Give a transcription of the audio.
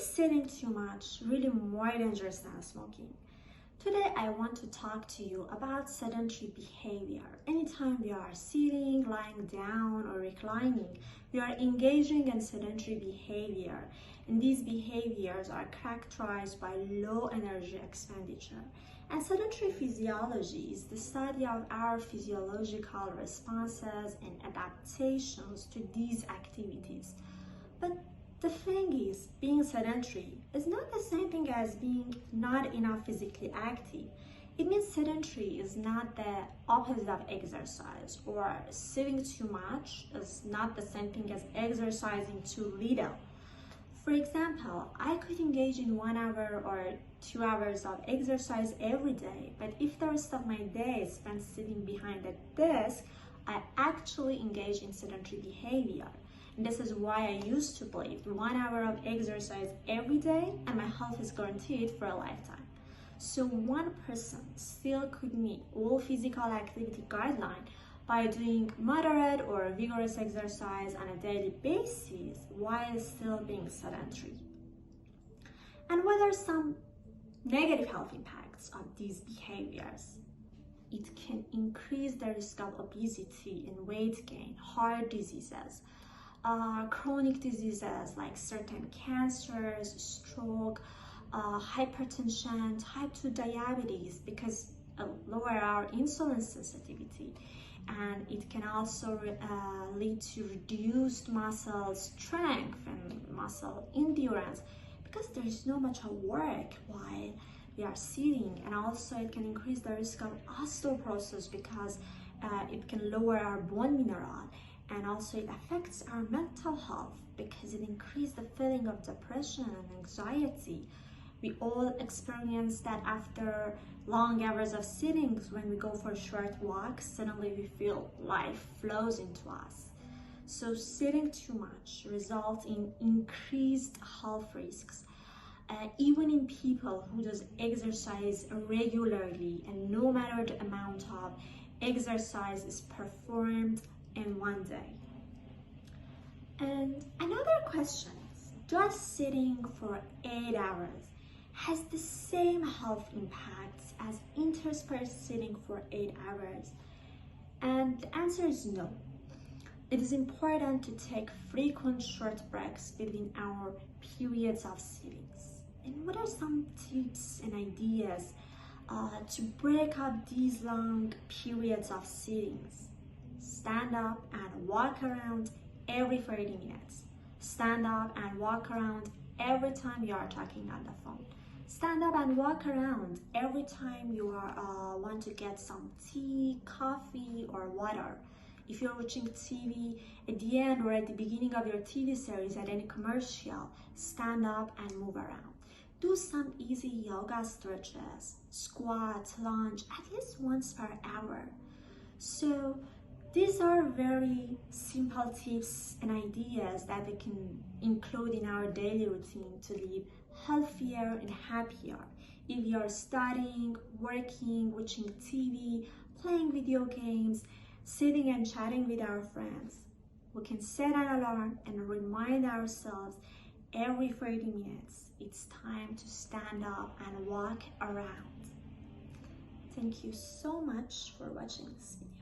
sitting too much really more dangerous than smoking? Today I want to talk to you about sedentary behavior. Anytime we are sitting, lying down, or reclining, we are engaging in sedentary behavior. And these behaviors are characterized by low energy expenditure. And sedentary physiology is the study of our physiological responses and adaptations to these activities. But the thing is, being sedentary is not the same thing as being not enough physically active. It means sedentary is not the opposite of exercise, or sitting too much is not the same thing as exercising too little. For example, I could engage in 1 hour or 2 hours of exercise every day, but if the rest of my day is spent sitting behind a desk, I actually engage in sedentary behavior. And this is why I used to believe 1 hour of exercise every day and my health is guaranteed for a lifetime. So one person still could meet all physical activity guidelines by doing moderate or vigorous exercise on a daily basis while still being sedentary. And what are some negative health impacts of these behaviors? It can increase the risk of obesity and weight gain, heart diseases, chronic diseases like certain cancers, stroke, hypertension, type 2 diabetes, because lower our insulin sensitivity. And it can also lead to reduced muscle strength and muscle endurance, because there is not much work while we are sitting. And also it can increase the risk of osteoporosis, because it can lower our bone mineral. And also it affects our mental health, because it increases the feeling of depression and anxiety. We all experience that after long hours of sittings. When we go for short walks, suddenly we feel life flows into us. So sitting too much results in increased health risks, even in people who does exercise regularly, and no matter the amount of exercise is performed in one day. And another question is, does sitting for 8 hours has the same health impacts as interspersed sitting for 8 hours? And the answer is no. It is important to take frequent short breaks between our periods of sittings. And what are some tips and ideas to break up these long periods of sittings? Stand up and walk around every 30 minutes. Stand up and walk around every time you are talking on the phone. Stand up and walk around every time you want to get some tea, coffee, or water. If you're watching TV, at the end or at the beginning of your TV series, at any commercial, stand up and move around. Do some easy yoga stretches, squat, lunge, at least once per hour. So these are very simple tips and ideas that we can include in our daily routine to live healthier and happier. If you are studying, working, watching TV, playing video games, sitting and chatting with our friends, we can set an alarm and remind ourselves every 30 minutes it's time to stand up and walk around. Thank you so much for watching this video.